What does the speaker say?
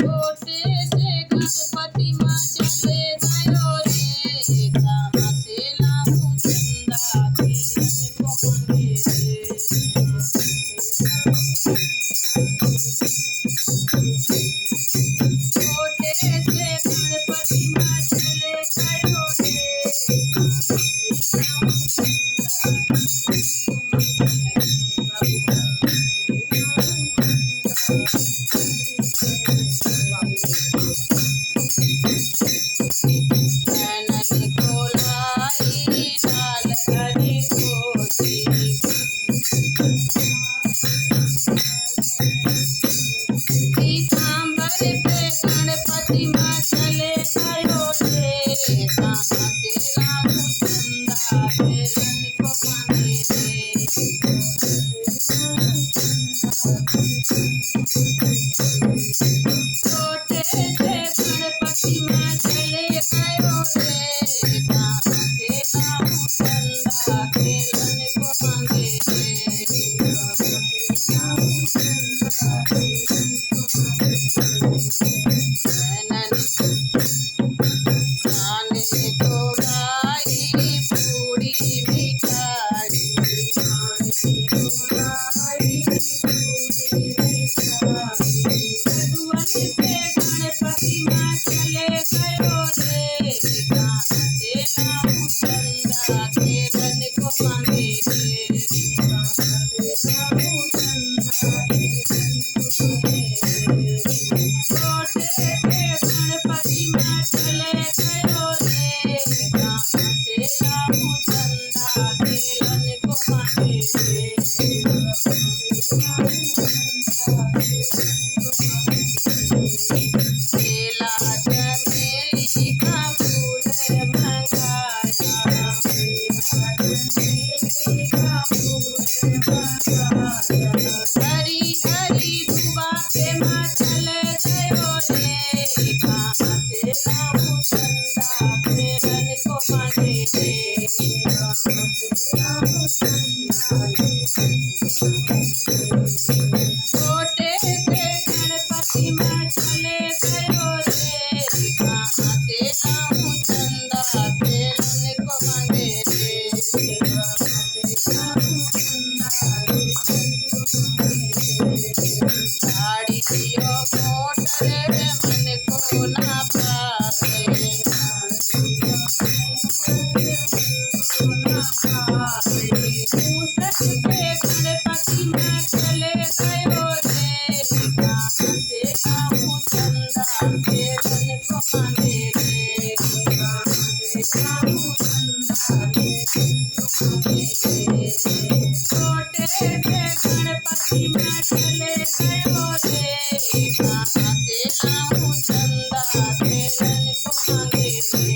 छोटे से गणपति माँ चले गयो रे, कहाँ से लाऊं चंदा खेलन को मांगे रे। छोटे से गणपति माँ चले गयो रे, कहाँ से लाऊं चंदा नैनन को लाई लाल हरी गोटी, पीताम्बर पे गणपति माँ चले गयो रे, कहाँ से लाऊं चंदा खेलन को मांगे रे। छोटे से गणपति माँ चले गयो रे, कहाँ से लाऊं चंदा खेलन को मांगे रे। खाने को लाई पूरी मिठाई, लड्डुअन पे गणपति माँ चले गयो रे, कहाँ से लाऊं चंदा खेलन को मांगे रे। छोटे से गणपति माँ चले गयो रे, कहाँ से लाऊं चंदा खेलन को मांगे रे। केला चमेली का फूल मंगाया, हरी हरी दुबा पे माँ चले गयो रे, कहाँ से लाऊं चंदा खेलन को मांगे रे। छोटे से गणपति माँ चले गयो रे, कहाँ से लाऊं चंदा खेलन को मांगे रे। गाड़ियों मोटर मन को ना पावे, मूसक पे गणपति माँ चले गयो रे, कहाँ से लाऊं चंदा खेलन को मांगे रे। छोटे से गणपति माँ चले गयो रे, कहाँ से लाऊं चंदा खेलन को मांगे रे।